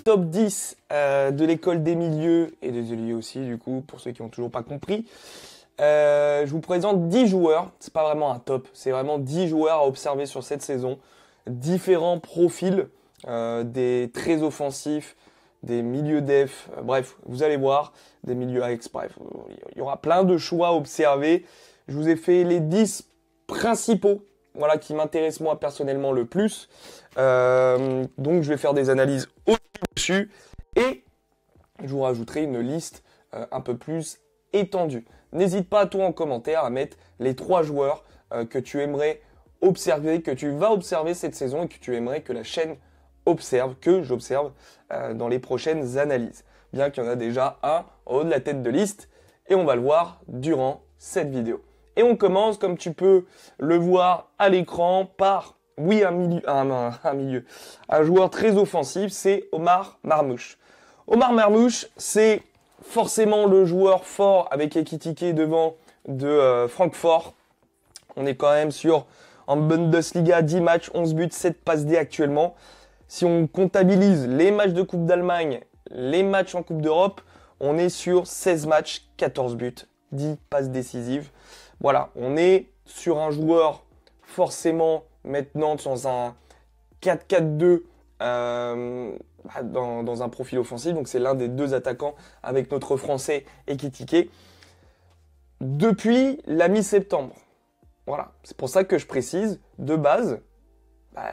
top 10 de l'école des milieux et des ailiers aussi, du coup, pour ceux qui n'ont toujours pas compris. Je vous présente 10 joueurs. C'est pas vraiment un top, c'est vraiment 10 joueurs à observer sur cette saison. Différents profils, des très offensifs, des milieux def, bref, vous allez voir, des milieux AX, bref, il y aura plein de choix à observer. Je vous ai fait les 10 principaux, voilà, qui m'intéressent moi personnellement le plus. Donc je vais faire des analyses au-dessus et je vous rajouterai une liste un peu plus étendue. N'hésite pas toi en commentaire à mettre les 3 joueurs que tu aimerais observer, que tu vas observer cette saison et que tu aimerais que la chaîne observe, que j'observe dans les prochaines analyses. Bien qu'il y en a déjà un en haut de la tête de liste et on va le voir durant cette vidéo. Et on commence, comme tu peux le voir à l'écran, par, oui, un joueur très offensif, c'est Omar Marmoush. Omar Marmoush, c'est forcément le joueur fort avec Ekitike devant de Francfort. On est quand même sur, en Bundesliga, 10 matchs, 11 buts, 7 passes D actuellement. Si on comptabilise les matchs de Coupe d'Allemagne, les matchs en Coupe d'Europe, on est sur 16 matchs, 14 buts, 10 passes décisives. Voilà, on est sur un joueur forcément maintenant dans un 4-4-2 dans un profil offensif. Donc c'est l'un des 2 attaquants avec notre français Ekitike. Depuis la mi-septembre. Voilà, c'est pour ça que je précise, de base,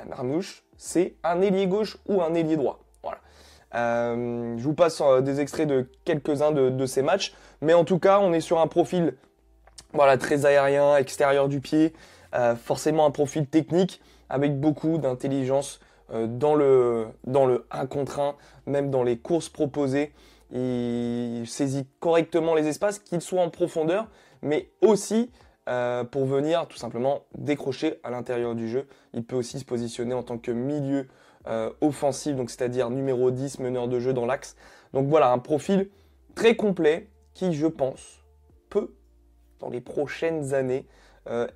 Marmoush, c'est un ailier gauche ou un ailier droit. Voilà. Je vous passe des extraits de quelques-uns de ces matchs. Mais en tout cas, on est sur un profil voilà, très aérien, extérieur du pied. Forcément un profil technique avec beaucoup d'intelligence dans le 1 contre 1, même dans les courses proposées. Il saisit correctement les espaces, qu'ils soient en profondeur, mais aussi pour venir tout simplement décrocher à l'intérieur du jeu. Il peut aussi se positionner en tant que milieu offensif, donc c'est-à-dire numéro 10, meneur de jeu dans l'axe. Donc voilà, un profil très complet qui, je pense, peut, dans les prochaines années,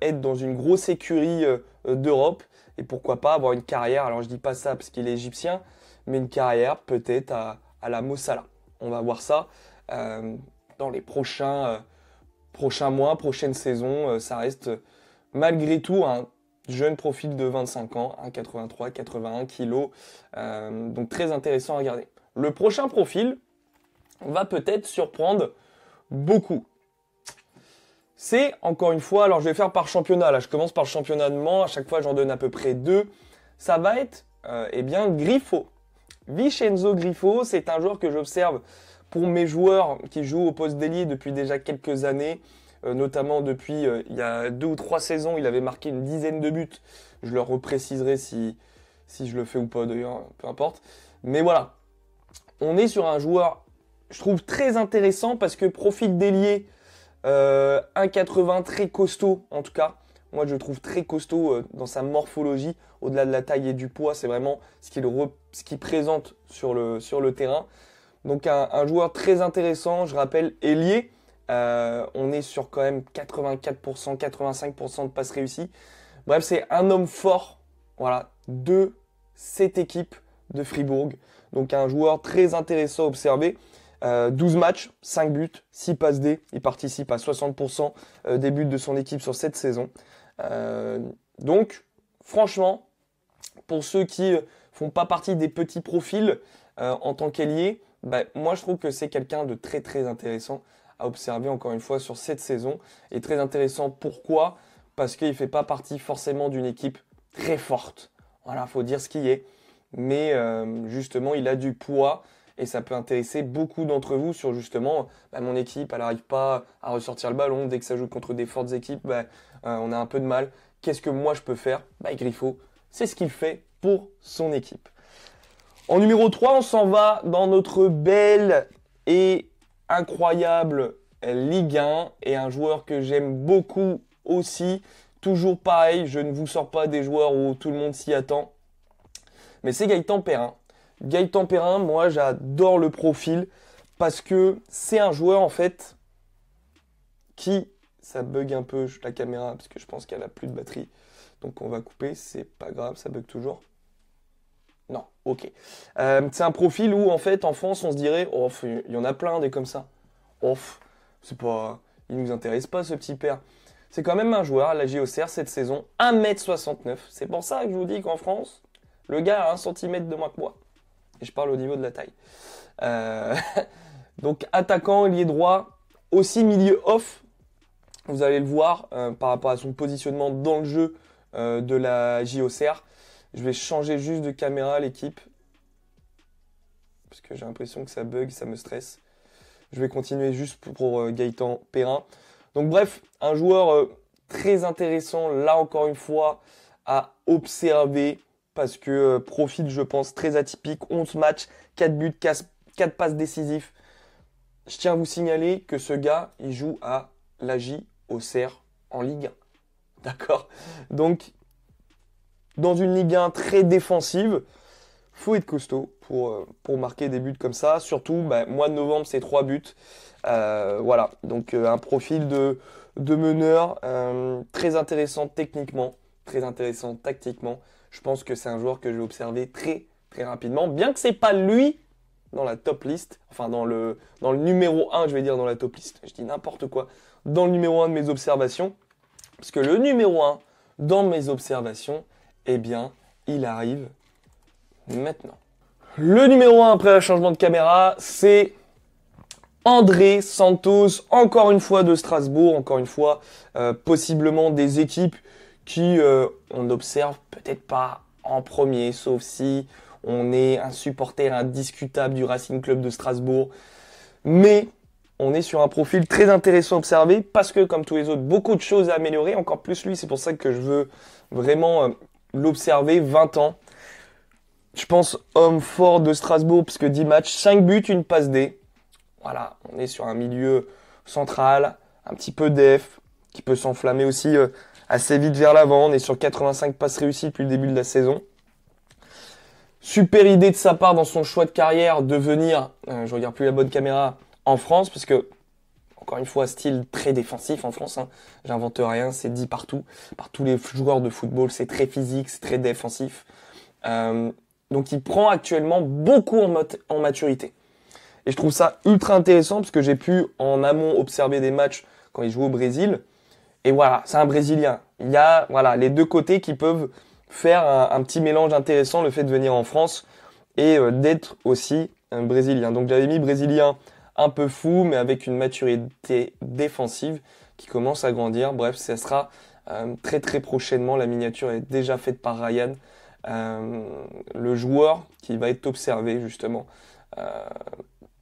être dans une grosse écurie d'Europe et pourquoi pas avoir une carrière, alors je dis pas ça parce qu'il est égyptien, mais une carrière peut-être à la Mo Salah. On va voir ça dans les prochains mois, prochaines saisons. Ça reste malgré tout un jeune profil de 25 ans, 1,83, 81 kg, donc très intéressant à regarder. Le prochain profil va peut-être surprendre beaucoup. C'est, encore une fois, alors je vais faire par championnat, là je commence par le championnat allemand, à chaque fois j'en donne à peu près 2. Ça va être, eh bien, Grifo. Vincenzo Grifo, c'est un joueur que j'observe pour mes joueurs qui jouent au poste d'ailier depuis déjà quelques années, notamment depuis il y a 2 ou 3 saisons, il avait marqué une dizaine de buts. Je leur repréciserai si je le fais ou pas d'ailleurs, peu importe. Mais voilà, on est sur un joueur, je trouve très intéressant parce que profil d'ailier, 1,80 très costaud en tout cas. Moi je le trouve très costaud dans sa morphologie, au-delà de la taille et du poids, c'est vraiment ce qu'il présente sur le terrain. Donc un joueur très intéressant, je rappelle, ailier. On est sur quand même 84%, 85% de passes réussies. Bref, c'est un homme fort, voilà, de cette équipe de Fribourg. Donc un joueur très intéressant à observer. 12 matchs, 5 buts, 6 passes D. Il participe à 60% des buts de son équipe sur cette saison. Donc, franchement, pour ceux qui font pas partie des petits profils en tant qu'ailier, moi je trouve que c'est quelqu'un de très très intéressant à observer encore une fois sur cette saison. Et très intéressant, pourquoi? Parce qu'il ne fait pas partie forcément d'une équipe très forte. Voilà, faut dire ce qui est. Mais justement, il a du poids. Et ça peut intéresser beaucoup d'entre vous sur justement, mon équipe, elle n'arrive pas à ressortir le ballon. Dès que ça joue contre des fortes équipes, on a un peu de mal. Qu'est-ce que moi je peux faire? Grifo, c'est ce qu'il fait pour son équipe. En numéro 3, on s'en va dans notre belle et incroyable Ligue 1. Et un joueur que j'aime beaucoup aussi. Toujours pareil, je ne vous sors pas des joueurs où tout le monde s'y attend. Mais c'est Gaëtan Perrin. Gaëtan Perrin, moi j'adore le profil parce que c'est un joueur en fait qui, ça bug un peu la caméra parce que je pense qu'elle a plus de batterie, donc on va couper, c'est pas grave, ça bug toujours. Non, ok. C'est un profil où, en fait, en France, on se dirait, oh, il y en a plein des comme ça. Oh, c'est pas... Il nous intéresse pas, ce petit père. C'est quand même un joueur à la JOCR cette saison, 1m69. C'est pour ça que je vous dis qu'en France, le gars a 1 cm de moins que moi. Et je parle au niveau de la taille. Euh, Donc attaquant, ailier droit, aussi milieu off. Vous allez le voir par rapport à son positionnement dans le jeu de la JOCR. Je vais changer juste de caméra l'équipe. Parce que j'ai l'impression que ça bug, ça me stresse. Je vais continuer juste pour Gaëtan Perrin. Donc bref, un joueur très intéressant, là encore une fois, à observer. Parce que profil, je pense, très atypique. 11 matchs, 4 buts, 4 passes décisives. Je tiens à vous signaler que ce gars, il joue à la JOCR en Ligue 1. D'accord? Donc, dans une Ligue 1 très défensive, faut être costaud pour marquer des buts comme ça. Surtout, mois de novembre, c'est 3 buts. Voilà, donc un profil de meneur très intéressant techniquement, très intéressant tactiquement. Je pense que c'est un joueur que je vais observer très très rapidement, bien que c'est pas lui dans la top liste, enfin dans le numéro 1, je vais dire dans la top liste. Je dis n'importe quoi. Dans le numéro 1 de mes observations, parce que le numéro 1 dans mes observations, eh bien, il arrive maintenant. Le numéro 1 après le changement de caméra, c'est André Santos, encore une fois de Strasbourg, encore une fois, possiblement des équipes qui on n'observe peut-être pas en premier, sauf si on est un supporter indiscutable du Racing Club de Strasbourg. Mais on est sur un profil très intéressant à observer parce que, comme tous les autres, beaucoup de choses à améliorer, encore plus lui, c'est pour ça que je veux vraiment l'observer, 20 ans. Je pense homme fort de Strasbourg, puisque 10 matchs, 5 buts, une passe D. Voilà, on est sur un milieu central, un petit peu def, qui peut s'enflammer aussi assez vite vers l'avant. On est sur 85 passes réussies depuis le début de la saison. Super idée de sa part dans son choix de carrière de venir, je regarde plus la bonne caméra, en France, parce que, encore une fois, style très défensif en France. Hein. J'invente rien, c'est dit partout, par tous les joueurs de football, c'est très physique, c'est très défensif. Donc il prend actuellement beaucoup en maturité. Et je trouve ça ultra intéressant parce que j'ai pu en amont observer des matchs quand il joue au Brésil. Et voilà, c'est un Brésilien. Il y a voilà les deux côtés qui peuvent faire un petit mélange intéressant, le fait de venir en France et d'être aussi un Brésilien. Donc j'avais mis Brésilien un peu fou, mais avec une maturité défensive qui commence à grandir. Bref, ça sera très très prochainement. La miniature est déjà faite par Ryan, le joueur qui va être observé justement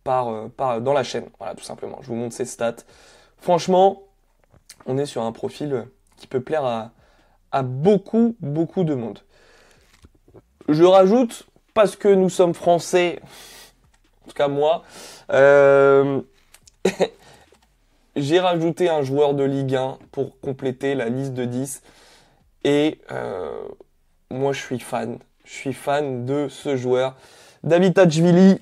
dans la chaîne. Voilà, tout simplement. Je vous montre ses stats. Franchement, on est sur un profil qui peut plaire à beaucoup, beaucoup de monde. Je rajoute, parce que nous sommes français, en tout cas moi, j'ai rajouté un joueur de Ligue 1 pour compléter la liste de 10. Et moi, je suis fan. Je suis fan de ce joueur. Davitashvili,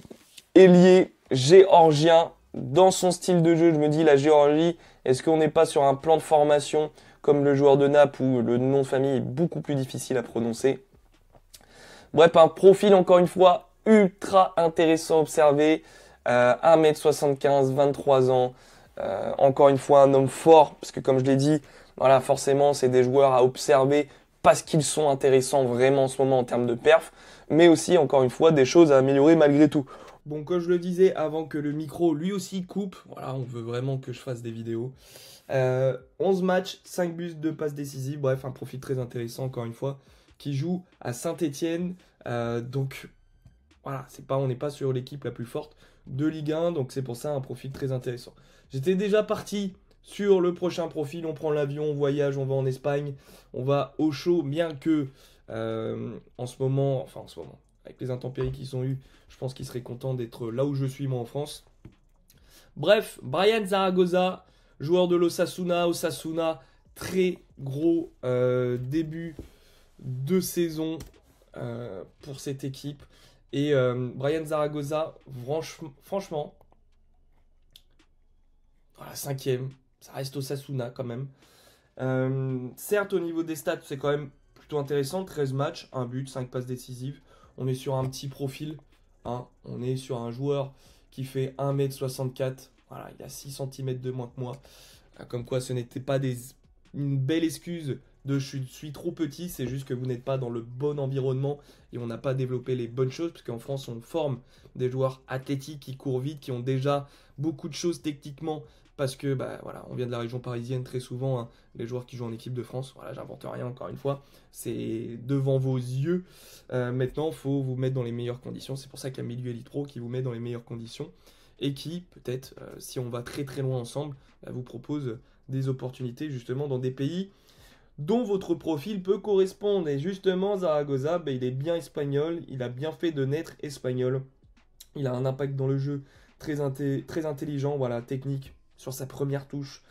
ailier géorgien. Dans son style de jeu, je me dis, la Géorgie, est-ce qu'on n'est pas sur un plan de formation comme le joueur de Naples où le nom de famille est beaucoup plus difficile à prononcer? Bref, un profil, encore une fois, ultra intéressant à observer. 1m75, 23 ans. Encore une fois, un homme fort, parce que comme je l'ai dit, voilà, forcément, c'est des joueurs à observer parce qu'ils sont intéressants vraiment en ce moment en termes de perf, mais aussi, encore une fois, des choses à améliorer malgré tout. Bon, comme je le disais, avant que le micro lui aussi coupe, voilà, on veut vraiment que je fasse des vidéos. 11 matchs, 5 buts, 2 passes décisives, bref, un profil très intéressant, encore une fois, qui joue à Saint-Étienne. Donc, voilà, on n'est pas sur l'équipe la plus forte de Ligue 1, donc c'est pour ça un profil très intéressant. J'étais déjà parti sur le prochain profil, on prend l'avion, on voyage, on va en Espagne, on va au chaud, bien que en ce moment, avec les intempéries qui sont eues, je pense qu'il serait content d'être là où je suis moi en France. Bref, Brian Zaragoza, joueur de l'Osasuna, très gros début de saison pour cette équipe. Et Brian Zaragoza, franchement, voilà, 5e, ça reste Osasuna quand même. Certes, au niveau des stats, c'est quand même plutôt intéressant. 13 matchs, 1 but, 5 passes décisives. on est sur un petit profil, hein. On est sur un joueur qui fait 1m64, voilà, il a 6 cm de moins que moi. Comme quoi ce n'était pas une belle excuse de je suis trop petit, c'est juste que vous n'êtes pas dans le bon environnement et on n'a pas développé les bonnes choses, parce qu'en France on forme des joueurs athlétiques qui courent vite, qui ont déjà beaucoup de choses techniquement, parce que bah, voilà, on vient de la région parisienne très souvent, hein, les joueurs qui jouent en équipe de France, voilà, j'invente rien encore une fois, c'est devant vos yeux. Maintenant il faut vous mettre dans les meilleures conditions, c'est pour ça qu'il y a Milieu Elite Pro qui vous met dans les meilleures conditions et qui peut-être, si on va très très loin ensemble, vous propose des opportunités justement dans des pays dont votre profil peut correspondre. Et justement, Zaragoza, ben, il est bien espagnol, il a bien fait de naître espagnol. Il a un impact dans le jeu très intelligent, voilà, technique, sur sa première touche.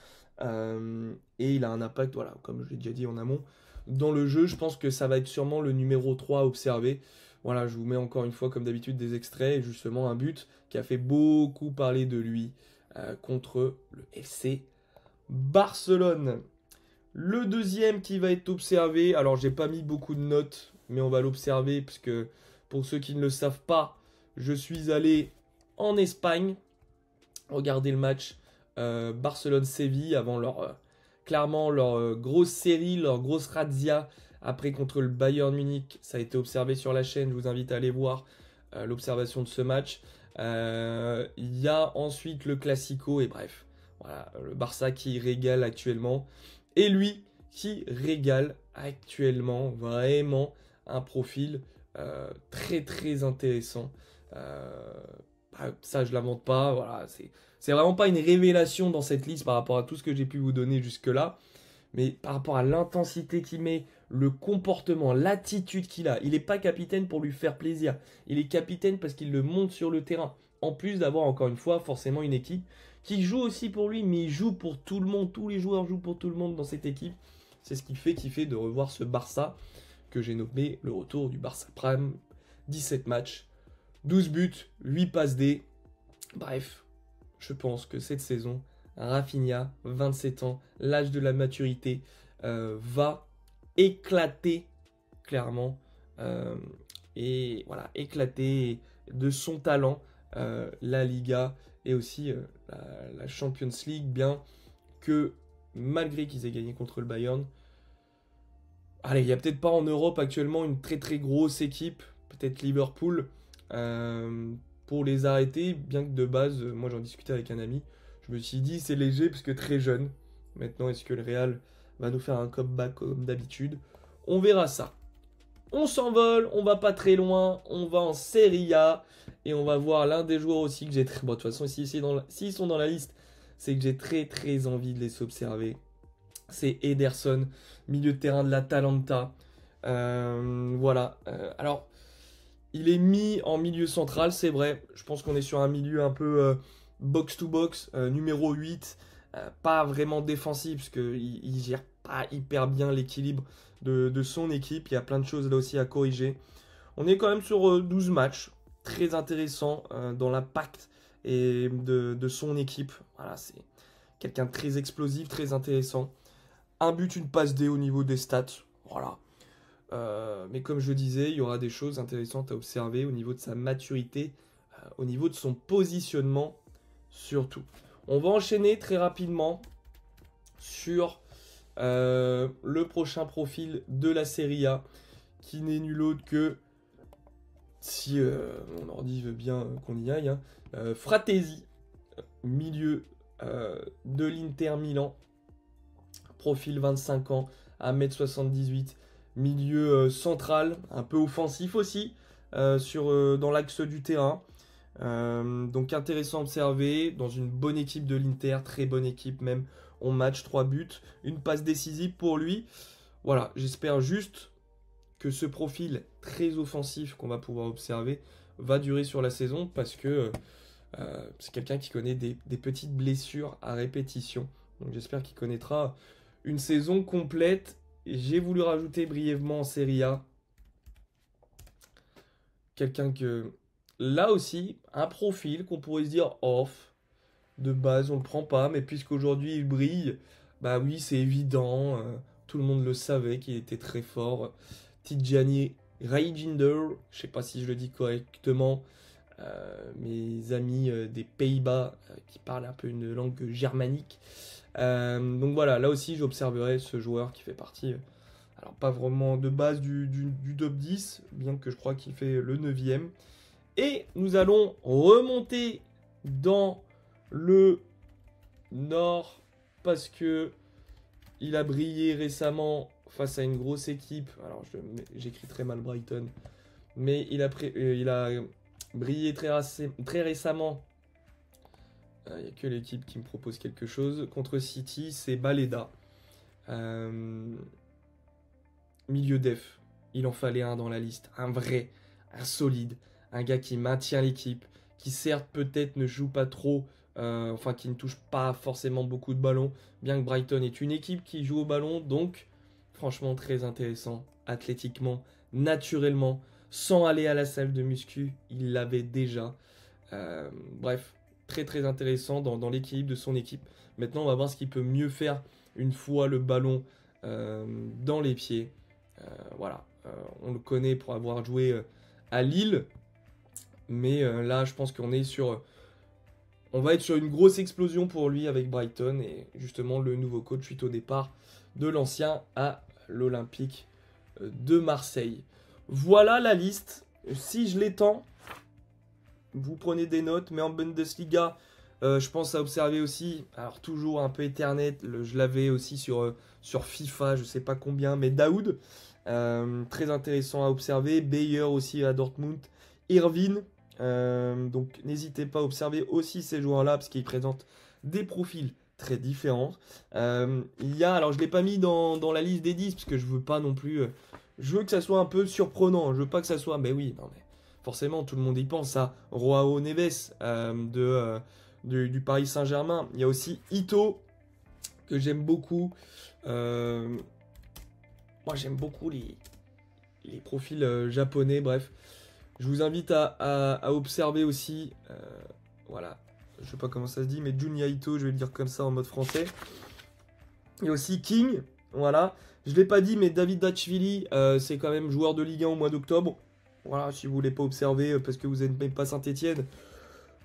Et il a un impact, voilà, comme je l'ai déjà dit en amont, dans le jeu. Je pense que ça va être sûrement le numéro 3 à observer. Voilà, je vous mets encore une fois, comme d'habitude, des extraits et justement un but qui a fait beaucoup parler de lui contre le FC Barcelone. Le deuxième qui va être observé, alors j'ai pas mis beaucoup de notes, mais on va l'observer parce que pour ceux qui ne le savent pas, je suis allé en Espagne regarder le match Barcelone-Séville avant clairement leur grosse série, leur grosse razzia après contre le Bayern Munich. Ça a été observé sur la chaîne, je vous invite à aller voir l'observation de ce match. Il y a ensuite le Classico et bref, voilà, le Barça qui régale actuellement. Et lui qui régale actuellement, vraiment un profil très très intéressant. Ça je l'invente pas, voilà, c'est vraiment pas une révélation dans cette liste par rapport à tout ce que j'ai pu vous donner jusque-là. Mais par rapport à l'intensité qu'il met, le comportement, l'attitude qu'il a, il n'est pas capitaine pour lui faire plaisir. Il est capitaine parce qu'il le monte sur le terrain. En plus d'avoir encore une fois forcément une équipe qui joue aussi pour lui, mais il joue pour tout le monde. Tous les joueurs jouent pour tout le monde dans cette équipe. C'est ce qui fait kiffer de revoir ce Barça que j'ai nommé le retour du Barça Prime. 17 matchs, 12 buts, 8 passes D. Bref, je pense que cette saison, Rafinha, 27 ans, l'âge de la maturité, va éclater clairement. Et voilà, éclater de son talent la Liga et aussi la Champions League, bien que malgré qu'ils aient gagné contre le Bayern, allez, il n'y a peut-être pas en Europe actuellement une très très grosse équipe, peut-être Liverpool, pour les arrêter, bien que de base, moi j'en discutais avec un ami, je me suis dit c'est léger parce que très jeune. Maintenant, est-ce que le Real va nous faire un comeback comme d'habitude? On verra ça. On s'envole, on va pas très loin, on va en Serie A et on va voir l'un des joueurs aussi que j'ai très... Bon, de toute façon, s'ils sont dans la liste, c'est que j'ai très très envie de les observer. C'est Ederson, milieu de terrain de l'Atalanta. Voilà. Alors, il est mis en milieu central, c'est vrai. Je pense qu'on est sur un milieu un peu box-to-box, numéro 8. Pas vraiment défensif, parce qu'il gère pas hyper bien l'équilibre de son équipe. Il y a plein de choses là aussi à corriger. On est quand même sur 12 matchs. Très intéressant dans l'impact et de son équipe. Voilà, c'est quelqu'un de très explosif, très intéressant. Un but, une passe D au niveau des stats. Voilà. Mais comme je disais, il y aura des choses intéressantes à observer au niveau de sa maturité, au niveau de son positionnement surtout. On va enchaîner très rapidement sur le prochain profil de la Serie A, qui n'est nul autre que, si mon ordi veut bien qu'on y aille, hein, Fratesi, milieu de l'Inter Milan, profil 25 ans, 1m78, milieu central, un peu offensif aussi, dans l'axe du terrain. Donc intéressant à observer, dans une bonne équipe de l'Inter, très bonne équipe même, on match 3 buts, une passe décisive pour lui. Voilà, j'espère juste que ce profil très offensif qu'on va pouvoir observer va durer sur la saison, parce que c'est quelqu'un qui connaît des petites blessures à répétition. Donc j'espère qu'il connaîtra une saison complète. J'ai voulu rajouter brièvement en Serie A quelqu'un que, là aussi, un profil qu'on pourrait se dire off, de base on le prend pas, mais puisqu'aujourd'hui il brille, oui c'est évident, tout le monde le savait qu'il était très fort. Tidjani Reijinder, je sais pas si je le dis correctement, mes amis des Pays-Bas qui parlent un peu une langue germanique. Donc voilà, là aussi j'observerai ce joueur qui fait partie, alors pas vraiment de base du top 10, bien que je crois qu'il fait le 9e. Et nous allons remonter dans le nord parce que il a brillé récemment face à une grosse équipe. Alors j'écris très mal Brighton, mais il a brillé très récemment. Il n'y a que l'équipe qui me propose quelque chose. Contre City, c'est Baleda. Milieu def. Il en fallait un dans la liste. Un vrai, un solide. Un gars qui maintient l'équipe. Qui certes peut-être ne joue pas trop. Enfin qui ne touche pas forcément beaucoup de ballons. Bien que Brighton est une équipe qui joue au ballon. Donc franchement très intéressant. Athlétiquement, naturellement. Sans aller à la salle de muscu. Il l'avait déjà. Bref. Très très intéressant dans l'équilibre de son équipe. Maintenant, on va voir ce qu'il peut mieux faire une fois le ballon dans les pieds. Voilà, on le connaît pour avoir joué à Lille. Mais là, je pense qu'on est on va être sur une grosse explosion pour lui avec Brighton. Et justement, le nouveau coach suite au départ de l'ancien à l'Olympique de Marseille. Voilà la liste. Si je l'étends... Vous prenez des notes, mais en Bundesliga, je pense à observer aussi, alors toujours un peu Ethernet, je l'avais aussi sur FIFA, je sais pas combien, mais Daoud, très intéressant à observer, Bayer aussi à Dortmund, Irvine, donc n'hésitez pas à observer aussi ces joueurs-là, parce qu'ils présentent des profils très différents. Il y a, alors je ne l'ai pas mis dans la liste des 10, parce que je veux pas non plus, je veux que ça soit un peu surprenant, je veux pas que ça soit, mais oui, non mais... Forcément, tout le monde y pense à Joao Neves du Paris Saint-Germain. Il y a aussi Ito, que j'aime beaucoup. Moi, j'aime beaucoup les profils japonais. Bref, je vous invite à observer aussi. Voilà, je ne sais pas comment ça se dit, mais Junya Ito, je vais le dire comme ça en mode français. Il y a aussi King. Voilà, je ne l'ai pas dit, mais David Dachvili, c'est quand même joueur de Ligue 1 au mois d'octobre. Voilà, si vous voulez pas observer parce que vous n'êtes même pas Saint-Etienne,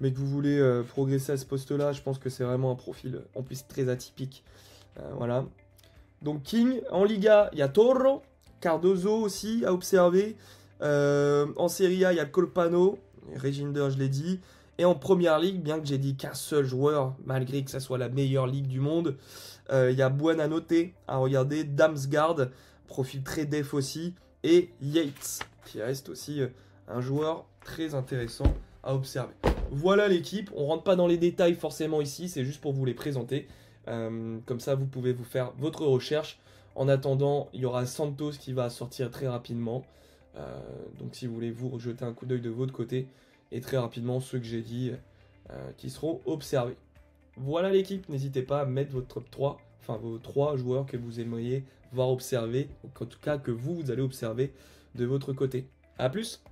mais que vous voulez progresser à ce poste-là, je pense que c'est vraiment un profil en plus très atypique. Voilà. Donc King, en Liga, il y a Toro, Cardozo aussi à observer. En Serie A, il y a Colpano, Reginder, je l'ai dit. Et en Première Ligue, bien que j'ai dit qu'un seul joueur, malgré que ça soit la meilleure ligue du monde, il y a Buonanotte à regarder, Damsgaard, profil très def aussi, et Yates, qui reste aussi un joueur très intéressant à observer. Voilà l'équipe, on rentre pas dans les détails forcément ici, c'est juste pour vous les présenter. Comme ça, vous pouvez vous faire votre recherche. En attendant, il y aura Santos qui va sortir très rapidement. Donc si vous voulez vous jeter un coup d'œil de votre côté, et très rapidement ceux que j'ai dit qui seront observés. Voilà l'équipe, n'hésitez pas à mettre votre top 3, enfin vos 3 joueurs que vous aimeriez voir observer, en tout cas que vous allez observer de votre côté. A plus!